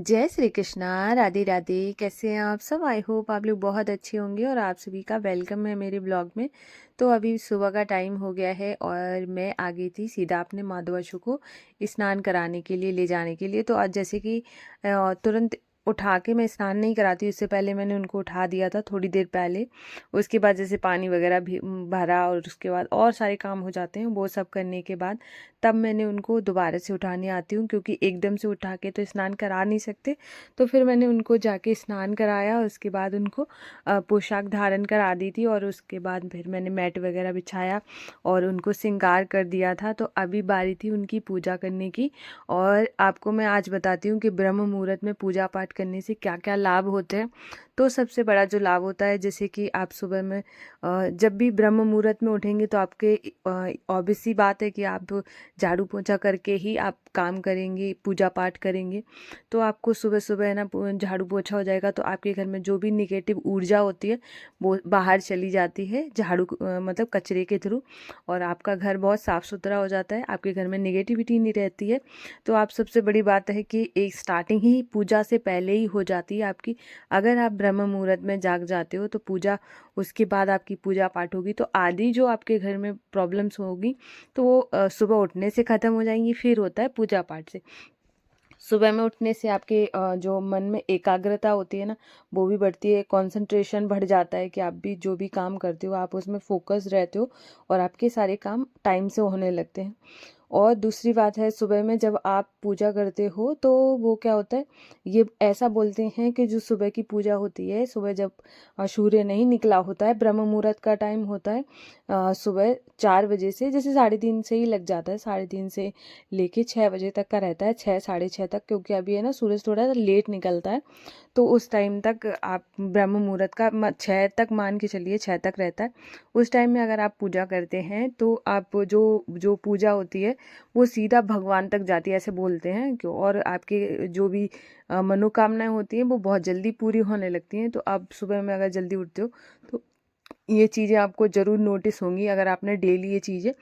जय श्री कृष्णा, राधे राधे। कैसे हैं आप सब? आई होप आप लोग बहुत अच्छे होंगे और आप सभी का वेलकम है मेरे ब्लॉग में। तो अभी सुबह का टाइम हो गया है और मैं आ गई थी सीधा अपने माधवाशु को स्नान कराने के लिए, ले जाने के लिए। तो आज जैसे कि तुरंत उठा के मैं स्नान नहीं कराती हूँ, इससे पहले मैंने उनको उठा दिया था थोड़ी देर पहले। उसके बाद जैसे पानी वगैरह भी भरा और उसके बाद और सारे काम हो जाते हैं, वो सब करने के बाद तब मैंने उनको दोबारा से उठाने आती हूँ, क्योंकि एकदम से उठा के तो स्नान करा नहीं सकते। तो फिर मैंने उनको जाके स्नान कराया, उसके बाद उनको पोशाक धारण करा दी थी और उसके बाद फिर मैंने मैट वगैरह बिछाया और उनको श्रृंगार कर दिया था। तो अभी बारी थी उनकी पूजा करने की। और आपको मैं आज बताती हूँ कि ब्रह्म मुहूर्त में पूजा पाठ करने से क्या क्या लाभ होते हैं। तो सबसे बड़ा जो लाभ होता है, जैसे कि आप सुबह में जब भी ब्रह्म मुहूर्त में उठेंगे तो आपके ऑब्वियस सी बात है कि आप झाड़ू पोंछा करके ही आप काम करेंगे, पूजा पाठ करेंगे। तो आपको सुबह सुबह है ना झाड़ू पोंछा हो जाएगा, तो आपके घर में जो भी निगेटिव ऊर्जा होती है वो बाहर चली जाती है झाड़ू मतलब कचरे के थ्रू, और आपका घर बहुत साफ़ सुथरा हो जाता है, आपके घर में निगेटिविटी नहीं रहती है। तो आप सबसे बड़ी बात है कि एक स्टार्टिंग ही पूजा से पहले ही हो जाती है आपकी। अगर आप ब्रह्म मुहूर्त में जाग जाते हो तो पूजा, उसके बाद आपकी पूजा पाठ होगी तो आधी जो आपके घर में प्रॉब्लम्स होगी तो वो सुबह उठने से ख़त्म हो जाएंगी। फिर होता है पूजा पाठ से। सुबह में उठने से आपके जो मन में एकाग्रता होती है ना, वो भी बढ़ती है, कंसंट्रेशन बढ़ जाता है कि आप भी जो भी काम करते हो आप उसमें फोकस रहते हो और आपके सारे काम टाइम से होने लगते हैं। और दूसरी बात है, सुबह में जब आप पूजा करते हो तो वो क्या होता है, ये ऐसा बोलते हैं कि जो सुबह की पूजा होती है, सुबह जब सूर्य नहीं निकला होता है, ब्रह्म मुहूर्त का टाइम होता है सुबह 4 बजे से, जैसे 3:30 से ही लग जाता है, 3:30 से लेके 6 बजे तक का रहता है, 6 साढ़े 6 तक, क्योंकि अभी है ना सूरज थोड़ा लेट निकलता है। तो उस टाइम तक आप ब्रह्म मुहूर्त का 6 तक मान के चलिए, 6 तक रहता है। उस टाइम में अगर आप पूजा करते हैं तो आप जो जो पूजा होती है वो सीधा भगवान तक जाती है, ऐसे बोलते हैं क्यों। और आपके जो भी मनोकामनाएं होती हैं वो बहुत जल्दी पूरी होने लगती हैं। तो आप सुबह में अगर जल्दी उठते हो तो ये चीज़ें आपको ज़रूर नोटिस होंगी। अगर आपने डेली ये चीज़ें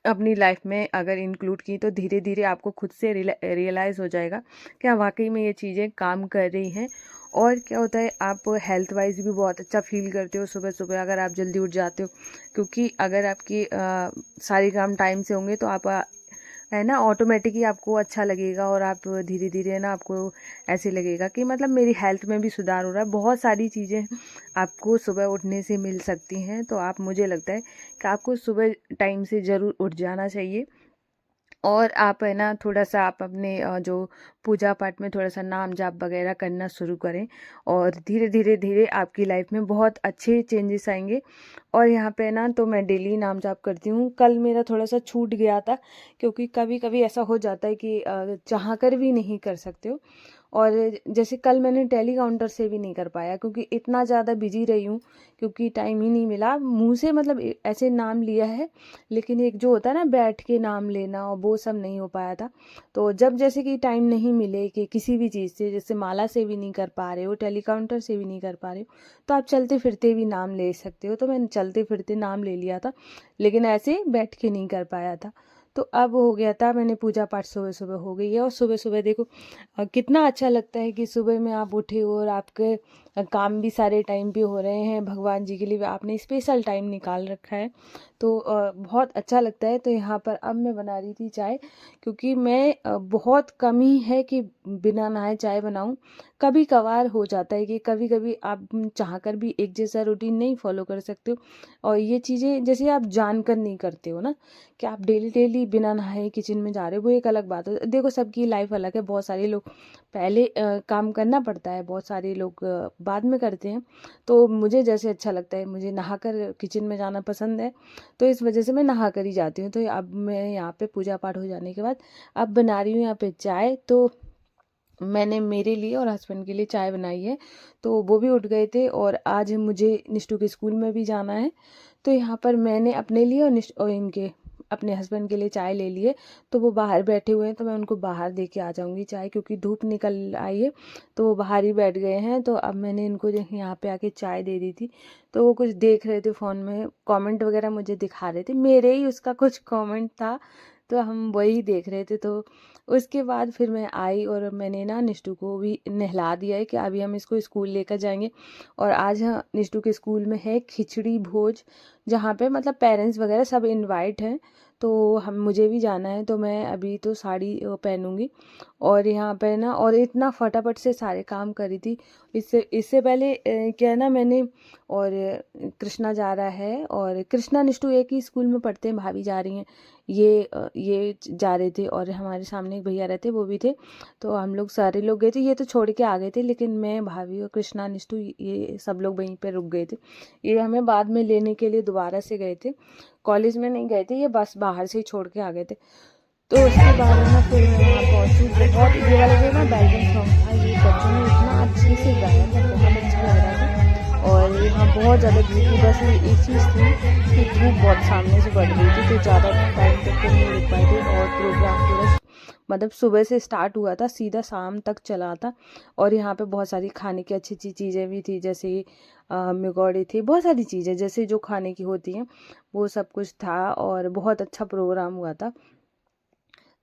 अपनी लाइफ में अगर इंक्लूड की तो धीरे धीरे आपको खुद से रियलाइज़ हो जाएगा कि हाँ वाकई में ये चीज़ें काम कर रही हैं। और क्या होता है, आप हेल्थ वाइज भी बहुत अच्छा फील करते हो सुबह सुबह अगर आप जल्दी उठ जाते हो, क्योंकि अगर आपकी सारे काम टाइम से होंगे तो आप है ना ऑटोमेटिकली आपको अच्छा लगेगा और आप धीरे धीरे ना आपको ऐसे लगेगा कि मतलब मेरी हेल्थ में भी सुधार हो रहा है। बहुत सारी चीज़ें आपको सुबह उठने से मिल सकती हैं। तो आप, मुझे लगता है कि आपको सुबह टाइम से ज़रूर उठ जाना चाहिए। और आप है ना थोड़ा सा आप अपने जो पूजा पाठ में थोड़ा सा नाम जाप वगैरह करना शुरू करें और धीरे धीरे धीरे आपकी लाइफ में बहुत अच्छे चेंजेस आएंगे। और यहाँ पे ना तो मैं डेली नाम जाप करती हूँ। कल मेरा थोड़ा सा छूट गया था, क्योंकि कभी कभी ऐसा हो जाता है कि चाह कर भी नहीं कर सकते हो। और जैसे कल मैंने टेली काउंटर से भी नहीं कर पाया, क्योंकि इतना ज़्यादा बिजी रही हूँ, क्योंकि टाइम ही नहीं मिला। मुंह से मतलब ऐसे नाम लिया है, लेकिन एक जो होता है ना बैठ के नाम लेना, और वो सब नहीं हो पाया था। तो जब जैसे कि टाइम नहीं मिले कि किसी भी चीज़ से, जैसे माला से भी नहीं कर पा रहे हो, टेली काउंटर से भी नहीं कर पा रहे हो, तो आप चलते फिरते भी नाम ले सकते हो। तो मैंने चलते फिरते नाम ले लिया था, लेकिन ऐसे बैठ के नहीं कर पाया था। तो अब हो गया था, मैंने पूजा पाठ सुबह सुबह हो गई है। और सुबह सुबह देखो कितना अच्छा लगता है कि सुबह में आप उठे हो और आपके काम भी सारे टाइम पे हो रहे हैं, भगवान जी के लिए भी आपने स्पेशल टाइम निकाल रखा है। तो बहुत अच्छा लगता है। तो यहाँ पर अब मैं बना रही थी चाय, क्योंकि मैं बहुत कम ही है कि बिना नहाए चाय बनाऊँ। कभी कभार हो जाता है कि कभी कभी आप चाहकर भी एक जैसा रूटीन नहीं फॉलो कर सकते हो, और ये चीज़ें जैसे आप जानकर नहीं करते हो ना, कि आप डेली डेली बिना नहाए किचन में जा रहे हो, वो एक अलग बात है। देखो सबकी लाइफ अलग है, बहुत सारे लोग पहले काम करना पड़ता है, बहुत सारे लोग बाद में करते हैं। तो मुझे जैसे अच्छा लगता है, मुझे नहाकर किचन में जाना पसंद है, तो इस वजह से मैं नहा कर ही जाती हूँ। तो अब मैं यहाँ पे पूजा पाठ हो जाने के बाद अब बना रही हूँ यहाँ पे चाय। तो मैंने मेरे लिए और हस्बैंड के लिए चाय बनाई है। तो वो भी उठ गए थे और आज मुझे निष्ठू के स्कूल में भी जाना है। तो यहाँ पर मैंने अपने लिए और इनके अपने हस्बैंड के लिए चाय ले लिए। तो वो बाहर बैठे हुए हैं, तो मैं उनको बाहर दे के आ जाऊँगी चाय, क्योंकि धूप निकल आई है। तो वो बाहर ही बैठ गए हैं। तो अब मैंने इनको यहाँ पे आके चाय दे दी थी। तो वो कुछ देख रहे थे फ़ोन में, कमेंट वगैरह मुझे दिखा रहे थे, मेरे ही उसका कुछ कमेंट था, तो हम वही देख रहे थे। तो उसके बाद फिर मैं आई और मैंने ना निष्ठू को भी नहला दिया है कि अभी हम इसको स्कूल लेकर जाएंगे। और आज निष्ठू के स्कूल में है खिचड़ी भोज, जहाँ पे मतलब पेरेंट्स वगैरह सब इनवाइट हैं। तो हम मुझे भी जाना है, तो मैं अभी तो साड़ी पहनूंगी। और यहाँ पे ना और इतना फटाफट से सारे काम करी थी। इससे इससे पहले क्या है ना मैंने, और कृष्णा जा रहा है, और कृष्णा निष्ठू एक ही स्कूल में पढ़ते हैं, भाभी जा रही हैं, ये जा रहे थे, और हमारे सामने एक भैया रहते वो भी थे। तो हम लोग सारे लोग गए थे, ये तो छोड़ के आ गए थे, लेकिन मैं, भाभी और कृष्णा निष्ठू ये सब लोग वहीं पे रुक गए थे। ये हमें बाद में लेने के लिए दोबारा से गए थे, कॉलेज में नहीं गए थे, ये बस बाहर से ही छोड़ के आ गए थे। तो उसके बाद है ना फिर मैं वहाँ पहुँची। बहुत ये वाला जो ना बैकग्राउंड सॉन्ग था, ये बच्चों ने इतना अच्छे से गाया था, बहुत अच्छा लग रहा था। और यहाँ बहुत ज़्यादा धूप थी, बस ये एक चीज़ थी कि धूप बहुत सामने से बढ़ गई थी, तो ज़्यादा टाइम तक तो नहीं रुक पाए थे। और प्रोग्राम पूरा मतलब सुबह से स्टार्ट हुआ था, सीधा शाम तक चला था। और यहाँ पे बहुत सारी खाने की अच्छी अच्छी चीज़ें भी थी, जैसे मिगौड़ी थी, बहुत सारी चीज़ें जैसे जो खाने की होती हैं वो सब कुछ था। और बहुत अच्छा प्रोग्राम हुआ था।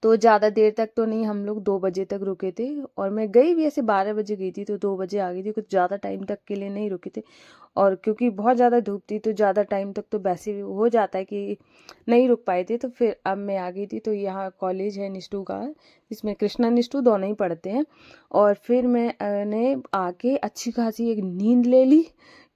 तो ज़्यादा देर तक तो नहीं, हम लोग 2 बजे तक रुके थे। और मैं गई भी ऐसे 12 बजे गई थी, तो 2 बजे आ गई थी, कुछ ज़्यादा टाइम तक के लिए नहीं रुके थे। और क्योंकि बहुत ज़्यादा धूप थी, तो ज़्यादा टाइम तक तो वैसे भी हो जाता है कि नहीं रुक पाए थे। तो फिर अब मैं आ गई थी। तो यहाँ कॉलेज है निष्ठू का, जिसमें कृष्णा निष्ठू दोनों ही पढ़ते हैं। और फिर मैंने आके अच्छी खासी एक नींद ले ली,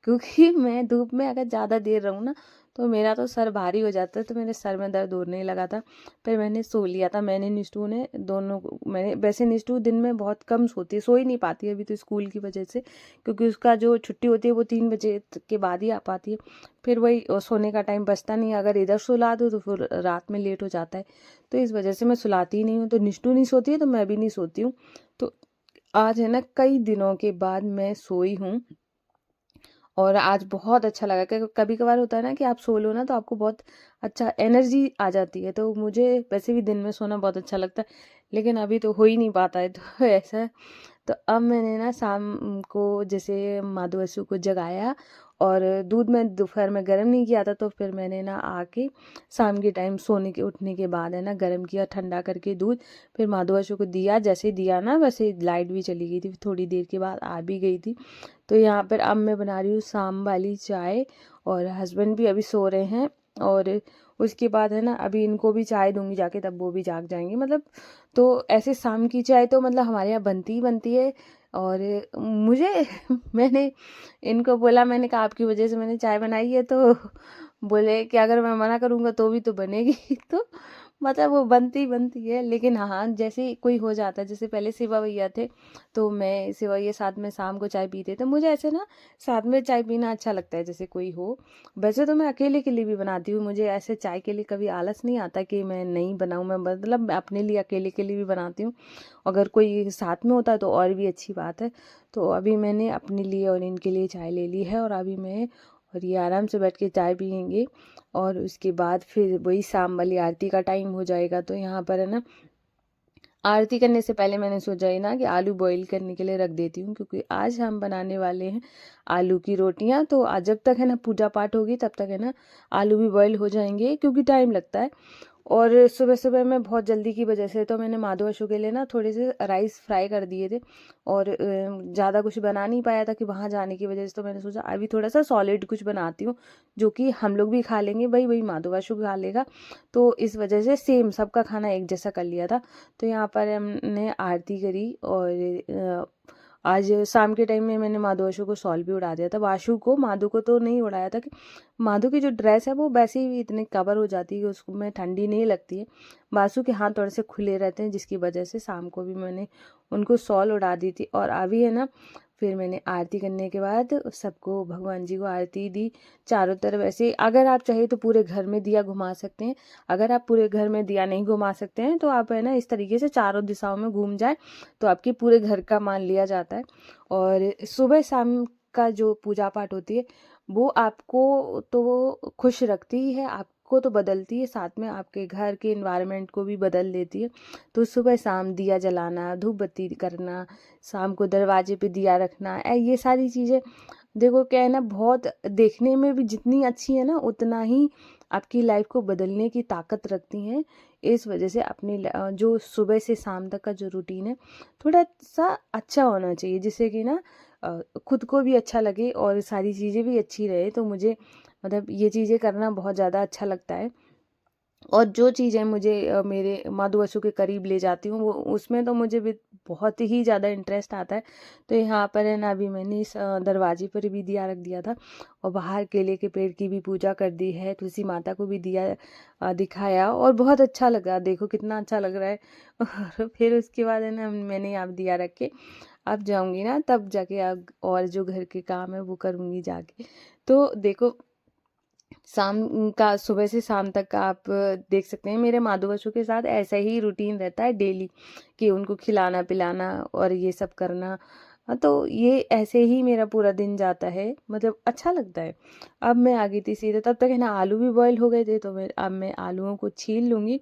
क्योंकि मैं धूप में अगर ज़्यादा देर रहूँ ना तो मेरा तो सर भारी हो जाता है, तो मेरे सर में दर्द होने लगा था। फिर मैंने सो लिया था, मैंने निष्ठू ने दोनों मैंने, वैसे निष्ठू दिन में बहुत कम सोती है, सो ही नहीं पाती है अभी तो स्कूल की वजह से, क्योंकि उसका जो छुट्टी होती है वो 3 बजे के बाद ही आ पाती है। फिर वही सोने का टाइम बचता नहीं, अगर इधर सुला दो तो फिर रात में लेट हो जाता है। तो इस वजह से मैं सुलाती ही नहीं हूँ। तो निष्ठू नहीं सोती है तो मैं भी नहीं सोती हूँ। तो आज है ना कई दिनों के बाद मैं सोई हूँ, और आज बहुत अच्छा लगा। कभी कभार होता है ना कि आप सो लो ना तो आपको बहुत अच्छा एनर्जी आ जाती है। तो मुझे वैसे भी दिन में सोना बहुत अच्छा लगता है, लेकिन अभी तो हो ही नहीं पाता है, तो ऐसा है। तो अब मैंने ना शाम को जैसे माधुअसु को जगाया, और दूध में दोपहर में गर्म नहीं किया था, तो फिर मैंने ना आके शाम के टाइम सोने के उठने के बाद है ना गर्म किया ठंडा करके दूध। फिर माधुअसु को दिया, जैसे दिया ना वैसे लाइट भी चली गई थी, थोड़ी देर के बाद आ भी गई थी। तो यहाँ पर अब मैं बना रही हूँ शाम वाली चाय, और हस्बैंड भी अभी सो रहे हैं। और उसके बाद है ना अभी इनको भी चाय दूंगी जाके, तब वो भी जाग जाएंगे मतलब। तो ऐसे शाम की चाय तो मतलब हमारे यहाँ बनती ही बनती है। और मुझे मैंने इनको बोला, मैंने कहा आपकी वजह से मैंने चाय बनाई है, तो बोले कि अगर मैं मना करूँगा तो भी तो बनेगी तो मतलब वो बनती बनती है। लेकिन हाँ, जैसे कोई हो जाता है, जैसे पहले शिवा भैया थे, तो मैं शिवा ये साथ में शाम को चाय पीते, तो मुझे ऐसे ना साथ में चाय पीना अच्छा लगता है, जैसे कोई हो। वैसे तो मैं अकेले के लिए भी बनाती हूँ, मुझे ऐसे चाय के लिए कभी आलस नहीं आता कि मैं नहीं बनाऊँ, मैं मतलब अपने लिए अकेले के लिए भी बनाती हूँ। अगर कोई साथ में होता है तो और भी अच्छी बात है। तो अभी मैंने अपने लिए और इनके लिए चाय ले ली है, और अभी मैं और ये आराम से बैठ के चाय पियेंगे। और उसके बाद फिर वही शाम वाली आरती का टाइम हो जाएगा। तो यहाँ पर है ना आरती करने से पहले मैंने सोचा ही ना कि आलू बॉईल करने के लिए रख देती हूँ, क्योंकि आज हम बनाने वाले हैं आलू की रोटियां। तो आज जब तक है ना पूजा पाठ होगी तब तक है ना आलू भी बॉईल हो जाएंगे, क्योंकि टाइम लगता है। और सुबह सुबह में बहुत जल्दी की वजह से तो मैंने माधव अशु के लिए ना थोड़े से राइस फ्राई कर दिए थे, और ज़्यादा कुछ बना नहीं पाया था कि वहाँ जाने की वजह से। तो मैंने सोचा अभी थोड़ा सा सॉलिड कुछ बनाती हूँ, जो कि हम लोग भी खा लेंगे, भाई वही माधव अशु खा लेगा। तो इस वजह से सेम सबका खाना एक जैसा कर लिया था। तो यहाँ पर हमने आरती करी, और आज शाम के टाइम में मैंने माधु आशु को शॉल भी उड़ा दिया था। वाशु को, माधु को तो नहीं उड़ाया था, कि माधु की जो ड्रेस है वो वैसे ही इतनी कवर हो जाती है कि उसको में ठंडी नहीं लगती है। वासु के हाथ थोड़े से खुले रहते हैं, जिसकी वजह से शाम को भी मैंने उनको शॉल उड़ा दी थी। और अभी है ना फिर मैंने आरती करने के बाद सबको, भगवान जी को आरती दी चारों तरफ। ऐसे अगर आप चाहे तो पूरे घर में दिया घुमा सकते हैं, अगर आप पूरे घर में दिया नहीं घुमा सकते हैं तो आप है ना इस तरीके से चारों दिशाओं में घूम जाए, तो आपके पूरे घर का मान लिया जाता है। और सुबह शाम का जो पूजा पाठ होती है वो आपको तो वो खुश रखती ही है, आपको तो बदलती है, साथ में आपके घर के इन्वायरमेंट को भी बदल देती है। तो सुबह शाम दिया जलाना, धूप बत्ती करना, शाम को दरवाजे पे दिया रखना, ये सारी चीज़ें देखो क्या है ना, बहुत देखने में भी जितनी अच्छी है ना उतना ही आपकी लाइफ को बदलने की ताकत रखती हैं। इस वजह से अपनी जो सुबह से शाम तक का जो रूटीन है थोड़ा सा अच्छा होना चाहिए, जिससे कि ना खुद को भी अच्छा लगे और सारी चीज़ें भी अच्छी रहे। तो मुझे मतलब ये चीज़ें करना बहुत ज़्यादा अच्छा लगता है। और जो चीज़ें मुझे मेरे माधुवशु के करीब ले जाती हूँ वो उसमें तो मुझे भी बहुत ही ज़्यादा इंटरेस्ट आता है। तो यहाँ पर है ना, अभी मैंने इस दरवाजे पर भी दिया रख दिया था और बाहर केले के पेड़ की भी पूजा कर दी है, तुलसी माता को भी दिया दिखाया और बहुत अच्छा लगा। देखो कितना अच्छा लग रहा है। और फिर उसके बाद है ना, मैंने यहाँ दिया रख के अब जाऊँगी ना, तब जाके अब और जो घर के काम है वो करूँगी जाके। तो देखो, शाम का सुबह से शाम तक का आप देख सकते हैं मेरे माधो बच्चों के साथ ऐसा ही रूटीन रहता है डेली, कि उनको खिलाना पिलाना और ये सब करना। तो ये ऐसे ही मेरा पूरा दिन जाता है, मतलब अच्छा लगता है। अब मैं आ गई थी सीधे, तब तक है ना आलू भी बॉईल हो गए थे, तो मैं आलूओं को छील लूँगी।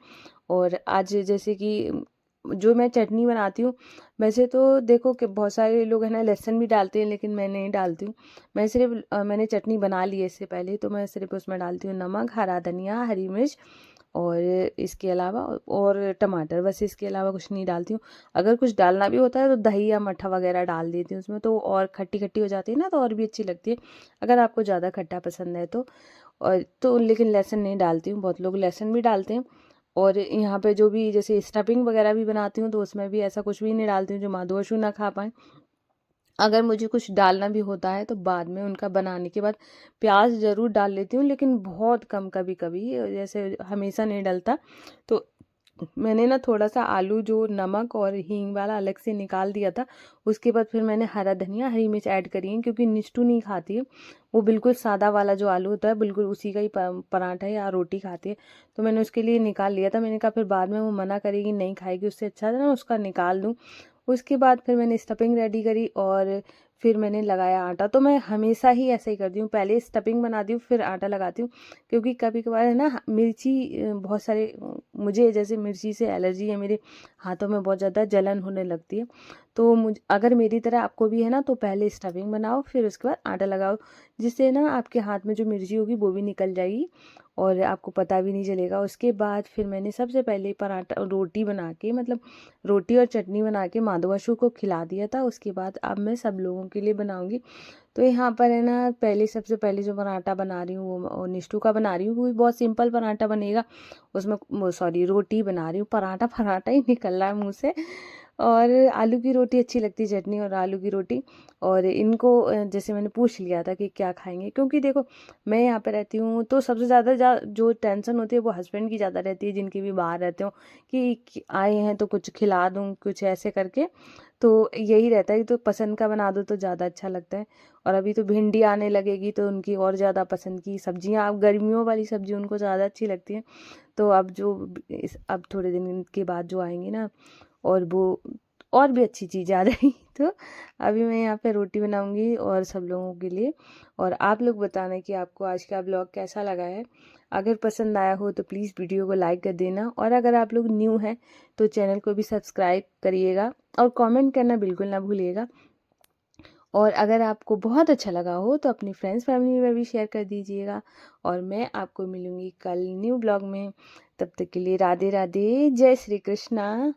और आज जैसे कि जो मैं चटनी बनाती हूँ, वैसे तो देखो कि बहुत सारे लोग है ना लहसुन भी डालते हैं, लेकिन मैं नहीं डालती हूँ। मैं सिर्फ मैंने चटनी बना ली है इससे पहले, तो मैं सिर्फ उसमें डालती हूँ नमक, हरा धनिया, हरी मिर्च और इसके अलावा और टमाटर, बस इसके अलावा कुछ नहीं डालती हूँ। अगर कुछ डालना भी होता है तो दही या मट्ठा वगैरह डाल देती हूँ उसमें, तो और खट्टी खट्टी हो जाती है ना, तो और भी अच्छी लगती है अगर आपको ज़्यादा खट्टा पसंद है तो। और तो लेकिन लहसुन नहीं डालती हूँ, बहुत लोग लहसुन भी डालते हैं। और यहाँ पे जो भी जैसे स्टफिंग वगैरह भी बनाती हूँ तो उसमें भी ऐसा कुछ भी नहीं डालती हूँ जो माधुअशु ना खा पाए। अगर मुझे कुछ डालना भी होता है तो बाद में उनका बनाने के बाद प्याज ज़रूर डाल लेती हूँ, लेकिन बहुत कम, कभी कभी, जैसे हमेशा नहीं डलता। तो मैंने ना थोड़ा सा आलू जो नमक और हींग वाला अलग से निकाल दिया था, उसके बाद फिर मैंने हरा धनिया हरी मिर्च ऐड करी है, क्योंकि निष्ठू नहीं खाती है वो, बिल्कुल सादा वाला जो आलू होता है बिल्कुल उसी का ही पराठा या रोटी खाती है। तो मैंने उसके लिए निकाल लिया था, मैंने कहा फिर बाद में वो मना करेगी नहीं खाएगी, उससे अच्छा था ना उसका निकाल दूँ। उसके बाद फिर मैंने स्टफिंग रेडी करी और फिर मैंने लगाया आटा। तो मैं हमेशा ही ऐसा ही करती हूँ, पहले स्टफिंग बनाती हूँ फिर आटा लगाती हूँ, क्योंकि कभी कभार है ना मिर्ची बहुत सारे मुझे जैसे मिर्ची से एलर्जी है, मेरे हाथों में बहुत ज़्यादा जलन होने लगती है। तो अगर मेरी तरह आपको भी है ना, तो पहले स्टफिंग बनाओ फिर उसके बाद आटा लगाओ, जिससे ना आपके हाथ में जो मिर्ची होगी वो भी निकल जाएगी और आपको पता भी नहीं चलेगा। उसके बाद फिर मैंने सबसे पहले पराठा रोटी बना के, मतलब रोटी और चटनी बना के माधवाशु को खिला दिया था। उसके बाद अब मैं सब लोगों के लिए बनाऊंगी। तो यहाँ पर है ना, पहले सबसे पहले जो पराठा बना रही हूँ वो निष्ठू का बना रही हूँ, वो भी बहुत सिंपल पराठा बनेगा। उसमें सॉरी रोटी बना रही हूँ, पराठा पराठा ही निकल रहा है मुँह से। और आलू की रोटी अच्छी लगती है, चटनी और आलू की रोटी। और इनको जैसे मैंने पूछ लिया था कि क्या खाएंगे, क्योंकि देखो मैं यहाँ पे रहती हूँ तो सबसे ज़्यादा जो टेंशन होती है वो हस्बैंड की ज़्यादा रहती है, जिनके भी बाहर रहते हो, कि आए हैं तो कुछ खिला दूँ कुछ ऐसे करके। तो यही रहता है कि तो पसंद का बना दो तो ज़्यादा अच्छा लगता है। और अभी तो भिंडी आने लगेगी तो उनकी और ज़्यादा पसंद की सब्जियाँ, अब गर्मियों वाली सब्जी उनको ज़्यादा अच्छी लगती है। तो अब अब थोड़े दिन के बाद जो आएंगी ना, और वो और भी अच्छी चीज़ आ जाएगी। तो अभी मैं यहाँ पे रोटी बनाऊंगी और सब लोगों के लिए। और आप लोग बताना कि आपको आज का ब्लॉग कैसा लगा है। अगर पसंद आया हो तो प्लीज़ वीडियो को लाइक कर देना, और अगर आप लोग न्यू हैं तो चैनल को भी सब्सक्राइब करिएगा और कमेंट करना बिल्कुल ना भूलिएगा। और अगर आपको बहुत अच्छा लगा हो तो अपनी फ्रेंड्स फैमिली में भी शेयर कर दीजिएगा। और मैं आपको मिलूँगी कल न्यू ब्लॉग में। तब तक के लिए राधे राधे, जय श्री कृष्णा।